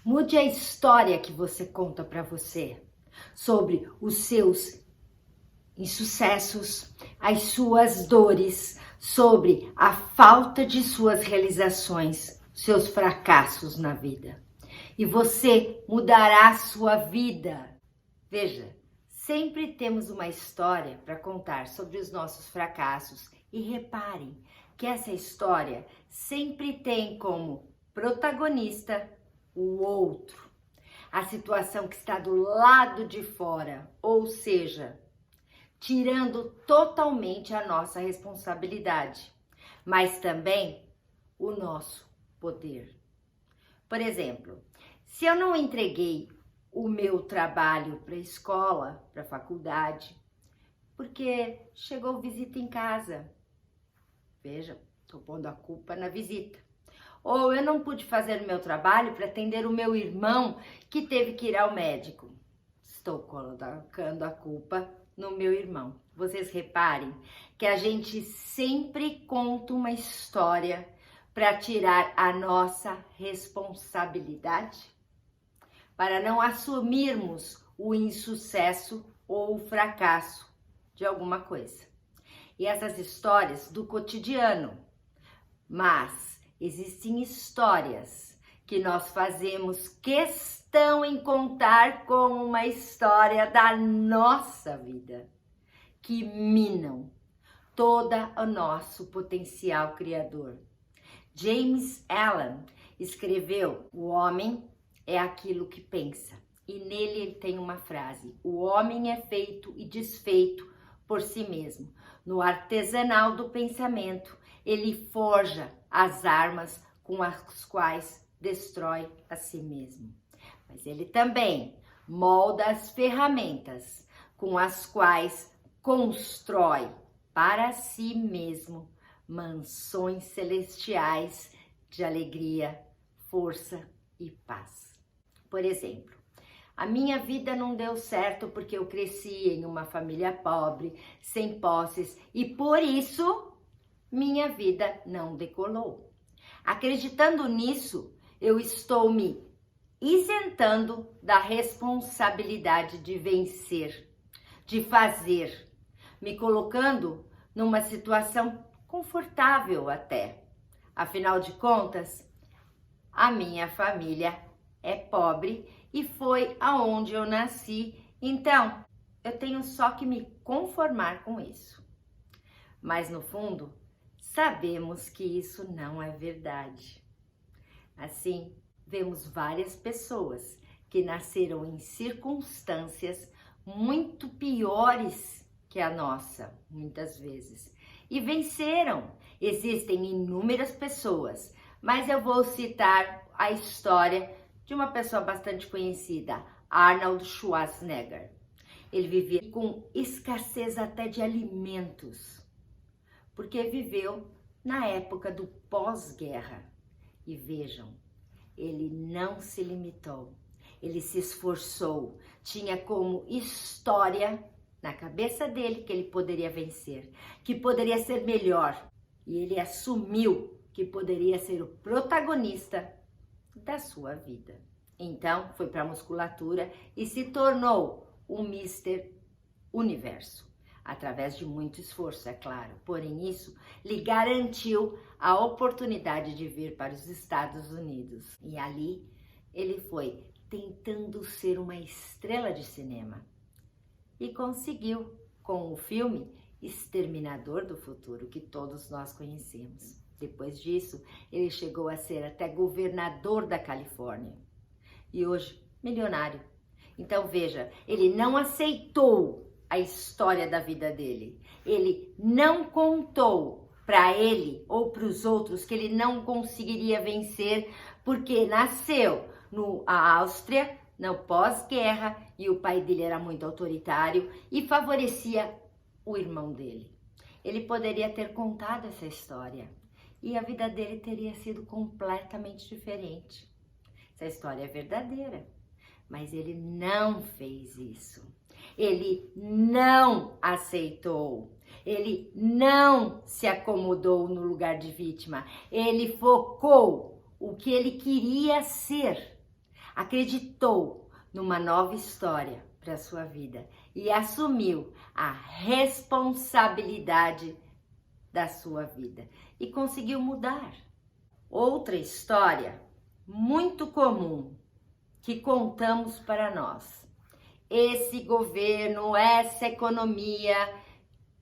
Mude a história que você conta para você sobre os seus insucessos, as suas dores, sobre a falta de suas realizações, seus fracassos na vida. E você mudará a sua vida. Veja, sempre temos uma história para contar sobre os nossos fracassos e reparem que essa história sempre tem como protagonista o outro, a situação que está do lado de fora, ou seja, tirando totalmente a nossa responsabilidade, mas também o nosso poder. Por exemplo, se eu não entreguei o meu trabalho para a escola, para a faculdade, porque chegou visita em casa, veja, estou pondo a culpa na visita. Ou eu não pude fazer o meu trabalho para atender o meu irmão que teve que ir ao médico. Estou colocando a culpa no meu irmão. Vocês reparem que a gente sempre conta uma história para tirar a nossa responsabilidade, para não assumirmos o insucesso ou o fracasso de alguma coisa. E essas histórias do cotidiano, mas existem histórias que nós fazemos questão em contar como uma história da nossa vida, que minam todo o nosso potencial criador. James Allen escreveu: "O homem é aquilo que pensa", e nele ele tem uma frase: "O homem é feito e desfeito por si mesmo. No artesanal do pensamento, ele forja as armas com as quais destrói a si mesmo. Mas ele também molda as ferramentas com as quais constrói para si mesmo mansões celestiais de alegria, força e paz." Por exemplo, a minha vida não deu certo porque eu cresci em uma família pobre, sem posses, e por isso minha vida não decolou. Acreditando nisso, eu estou me isentando da responsabilidade de vencer, de fazer, me colocando numa situação confortável até. Afinal de contas, a minha família é pobre e foi aonde eu nasci, então eu tenho só que me conformar com isso. Mas no fundo, sabemos que isso não é verdade. Assim, vemos várias pessoas que nasceram em circunstâncias muito piores que a nossa, muitas vezes, e venceram. Existem inúmeras pessoas, mas eu vou citar a história de uma pessoa bastante conhecida, Arnold Schwarzenegger. Ele vivia com escassez até de alimentos, porque viveu na época do pós-guerra. E vejam, ele não se limitou, ele se esforçou, tinha como história na cabeça dele que ele poderia vencer, que poderia ser melhor, e ele assumiu que poderia ser o protagonista da sua vida. Então foi para a musculatura e se tornou o Mr. Universo, através de muito esforço, é claro. Porém, isso lhe garantiu a oportunidade de vir para os Estados Unidos. E ali ele foi tentando ser uma estrela de cinema. E conseguiu com o filme Exterminador do Futuro, que todos nós conhecemos. Depois disso, ele chegou a ser até governador da Califórnia. E hoje, milionário. Então veja, ele não aceitou a história da vida dele. Ele não contou para ele ou para os outros que ele não conseguiria vencer, porque nasceu na Áustria, no pós-guerra, e o pai dele era muito autoritário e favorecia o irmão dele. Ele poderia ter contado essa história e a vida dele teria sido completamente diferente. Essa história é verdadeira, mas ele não fez isso. Ele não aceitou. Ele não se acomodou no lugar de vítima. Ele focou o que ele queria ser. acreditou numa nova história para a sua vida e assumiu a responsabilidade da sua vida e conseguiu mudar. Outra história muito comum que contamos para nós. Esse governo, essa economia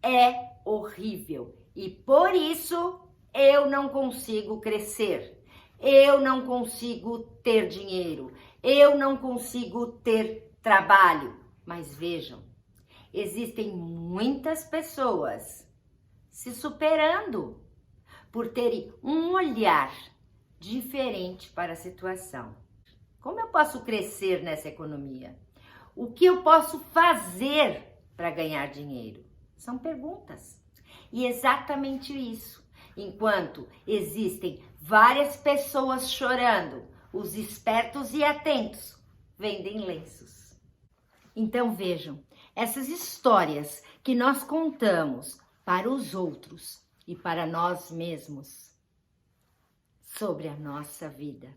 é horrível e por isso eu não consigo crescer, eu não consigo ter dinheiro, eu não consigo ter trabalho. Mas vejam, existem muitas pessoas se superando por terem um olhar diferente para a situação. Como eu posso crescer nessa economia? O que eu posso fazer para ganhar dinheiro? São perguntas. E exatamente isso. Enquanto existem várias pessoas chorando, os espertos e atentos vendem lenços. Então vejam, essas histórias que nós contamos para os outros e para nós mesmos sobre a nossa vida,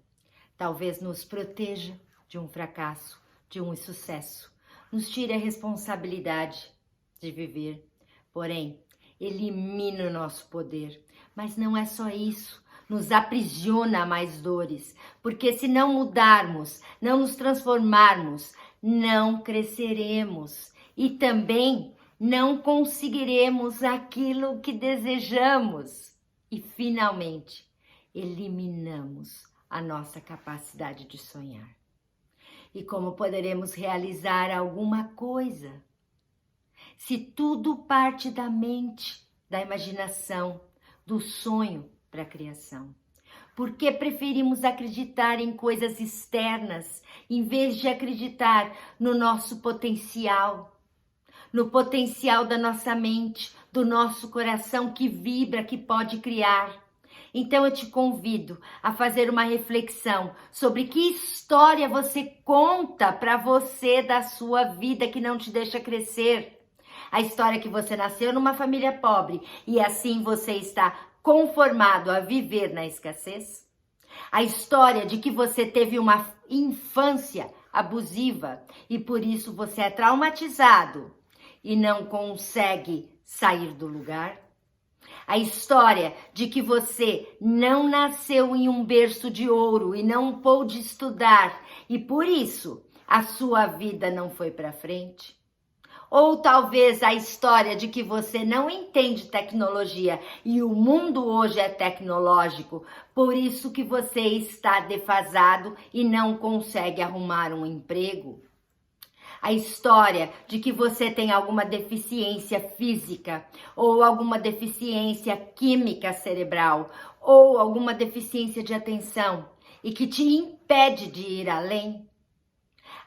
talvez nos proteja de um fracasso, de um insucesso, nos tire a responsabilidade de viver, porém, elimina o nosso poder. Mas não é só isso, nos aprisiona a mais dores, porque se não mudarmos, não nos transformarmos, não cresceremos e também não conseguiremos aquilo que desejamos. E finalmente, eliminamos a nossa capacidade de sonhar. E como poderemos realizar alguma coisa? Se tudo parte da mente, da imaginação, do sonho para a criação. Por que preferimos acreditar em coisas externas, em vez de acreditar no nosso potencial? No potencial da nossa mente, do nosso coração que vibra, que pode criar. Então eu te convido a fazer uma reflexão sobre que história você conta para você da sua vida que não te deixa crescer. A história que você nasceu numa família pobre e assim você está conformado a viver na escassez. A história de que você teve uma infância abusiva e por isso você é traumatizado e não consegue sair do lugar. A história de que você não nasceu em um berço de ouro e não pôde estudar e por isso a sua vida não foi para frente. Ou talvez a história de que você não entende tecnologia e o mundo hoje é tecnológico, por isso que você está defasado e não consegue arrumar um emprego. A história de que você tem alguma deficiência física ou alguma deficiência química cerebral ou alguma deficiência de atenção e que te impede de ir além.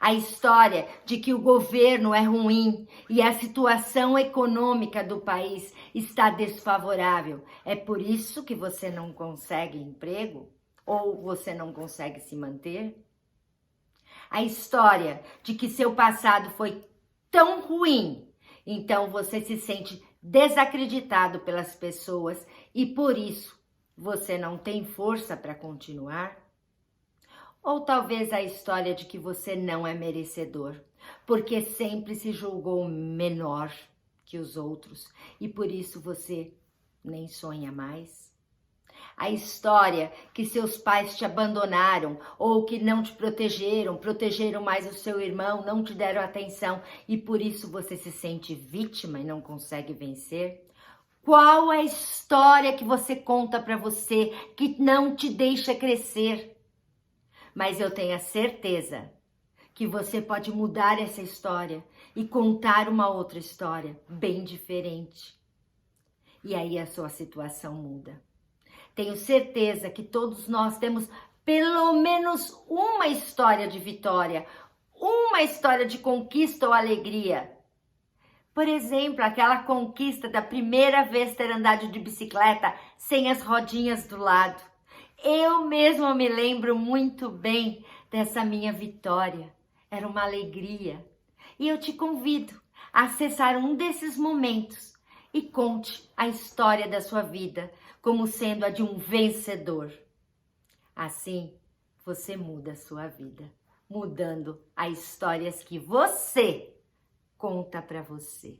A história de que o governo é ruim e a situação econômica do país está desfavorável. É por isso que você não consegue emprego? Ou você não consegue se manter? A história de que seu passado foi tão ruim, então você se sente desacreditado pelas pessoas e por isso você não tem força para continuar? Ou talvez a história de que você não é merecedor, porque sempre se julgou menor que os outros e por isso você nem sonha mais. A história que seus pais te abandonaram ou que não te protegeram, protegeram mais o seu irmão, não te deram atenção e por isso você se sente vítima e não consegue vencer. Qual é a história que você conta para você que não te deixa crescer? Mas eu tenho a certeza que você pode mudar essa história e contar uma outra história bem diferente. E aí a sua situação muda. Tenho certeza que todos nós temos pelo menos uma história de vitória, uma história de conquista ou alegria. Por exemplo, aquela conquista da primeira vez ter andado de bicicleta sem as rodinhas do lado. Eu mesma me lembro muito bem dessa minha vitória. Era uma alegria. E eu te convido a acessar um desses momentos e conte a história da sua vida como sendo a de um vencedor. Assim, você muda a sua vida. mudando as histórias que você conta para você.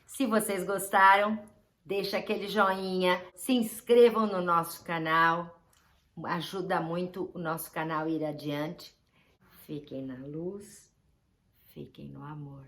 Se vocês gostaram, deixa aquele joinha, se inscrevam no nosso canal, ajuda muito o nosso canal a ir adiante. Fiquem na luz, fiquem no amor.